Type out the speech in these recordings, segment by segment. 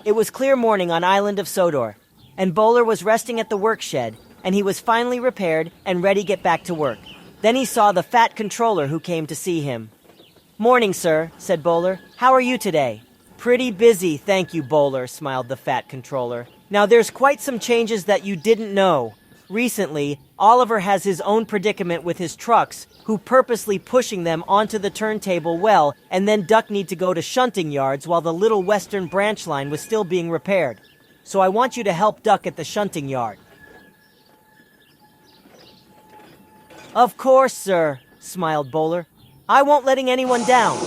It was clear morning on island of Sodor, and Bowler was resting at the work shed, and he was finally repaired and ready to get back to work. Then he saw the fat controller who came to see him. "Morning, sir," said Bowler. "How are you today?" "Pretty busy, thank you, Bowler," smiled the fat controller. "Now there's quite some changes that you didn't know. Recently, Oliver has his own predicament with his trucks, who purposely pushing them onto the turntable well, and then Duck need to go to shunting yards while the little western branch line was still being repaired. So I want you to help Duck at the shunting yard." "Of course, sir," smiled Bowler. "I won't letting anyone down."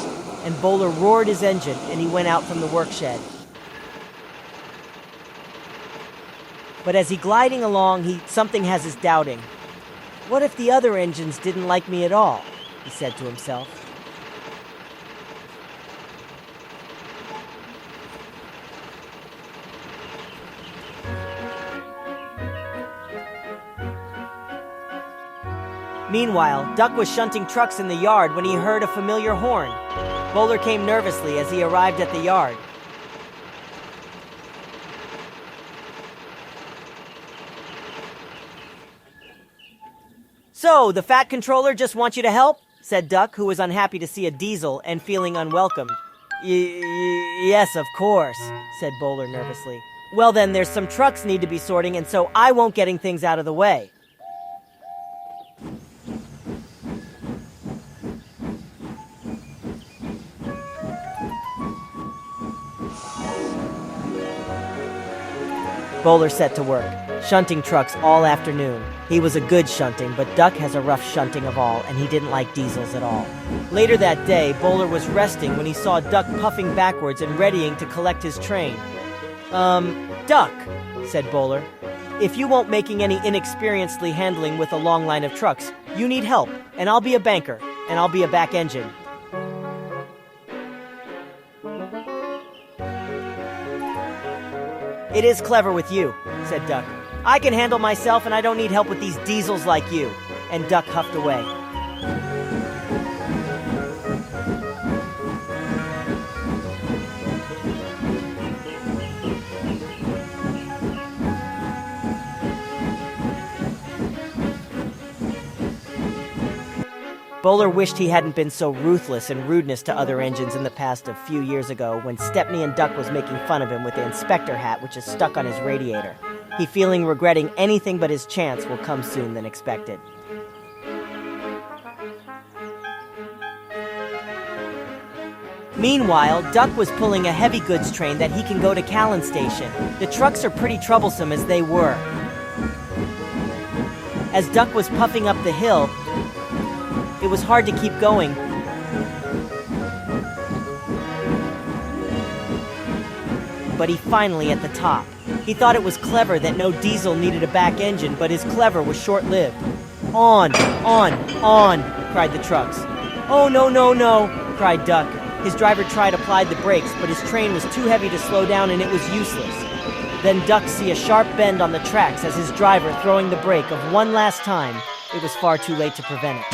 And Bowler roared his engine, and he went out from the work shed. But as he gliding along, something has his doubting. "What if the other engines didn't like me at all?" he said to himself. Meanwhile, Duck was shunting trucks in the yard when he heard a familiar horn. Bowler came nervously as he arrived at the yard. "So, the fat controller just wants you to help?" said Duck, who was unhappy to see a diesel and feeling unwelcomed. Yes, of course," said Bowler nervously. "Well then, there's some trucks need to be sorting, and so I won't getting things out of the way." Bowler set to work, shunting trucks all afternoon. He was a good shunting, but Duck has a rough shunting of all, and he didn't like diesels at all. Later that day, Bowler was resting when he saw Duck puffing backwards and readying to collect his train. Duck," said Bowler, "if you won't making any inexperiencedly handling with a long line of trucks, you need help, and I'll be a banker, and I'll be a back engine." "It is clever with you," said Duck. "I can handle myself and I don't need help with these diesels like you." And Duck huffed away. Bowler wished he hadn't been so ruthless in rudeness to other engines in the past a few years ago when Stepney and Duck was making fun of him with the inspector hat which is stuck on his radiator. He feeling regretting anything but his chance will come soon than expected. Meanwhile, Duck was pulling a heavy goods train that he can go to Callan Station. The trucks are pretty troublesome as they were. As Duck was puffing up the hill, it was hard to keep going. But he finally at the top. He thought it was clever that no diesel needed a back engine, but his clever was short-lived. On, cried the trucks. "Oh, no, no, no," cried Duck. His driver tried applied the brakes, but his train was too heavy to slow down and it was useless. Then Duck see a sharp bend on the tracks as his driver throwing the brake of one last time. It was far too late to prevent it.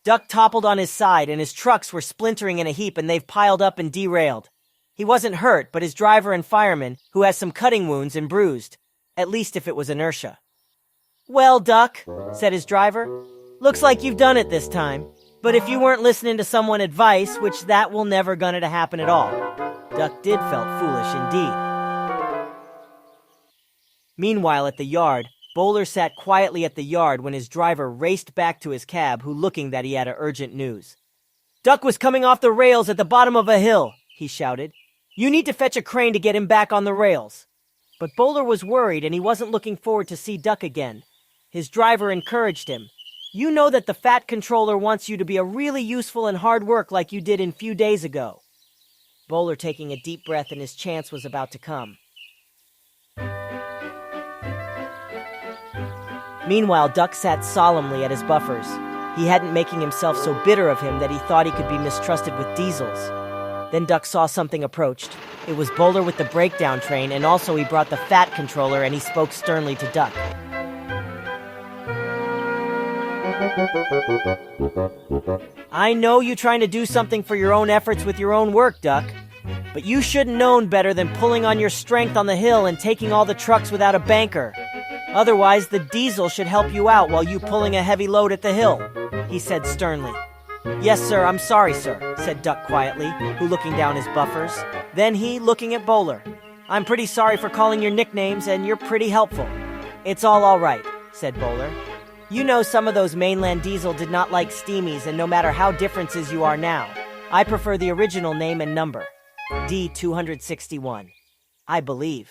Duck toppled on his side, and his trucks were splintering in a heap, and they've piled up and derailed. He wasn't hurt, but his driver and fireman, who has some cutting wounds and bruised, at least if it was inertia. "Well, Duck," said his driver, "looks like you've done it this time. But if you weren't listening to someone advice, which that will never gonna to happen at all." Duck did felt foolish indeed. Meanwhile, at the yard, Bowler sat quietly at the yard when his driver raced back to his cab, who looking that he had urgent news. "Duck was coming off the rails at the bottom of a hill," he shouted. "You need to fetch a crane to get him back on the rails." But Bowler was worried and he wasn't looking forward to see Duck again. His driver encouraged him. "You know that the fat controller wants you to be a really useful and hard work like you did a few days ago." Bowler taking a deep breath and his chance was about to come. Meanwhile, Duck sat solemnly at his buffers. He hadn't making himself so bitter of him that he thought he could be mistrusted with diesels. Then Duck saw something approached. It was Bowler with the breakdown train, and also he brought the fat controller, and he spoke sternly to Duck. I know you trying to do something for your own efforts with your own work, Duck. But you should've known better than pulling on your strength on the hill and taking all the trucks without a banker. Otherwise, the diesel should help you out while you pulling a heavy load at the hill, he said sternly. Yes, sir, I'm sorry, sir, said Duck quietly, who looking down his buffers. Then he, looking at Bowler. I'm pretty sorry for calling your nicknames, and you're pretty helpful. It's all right, said Bowler. You know some of those mainland diesel did not like steamies, and no matter how differences you are now, I prefer the original name and number. D261. I believe.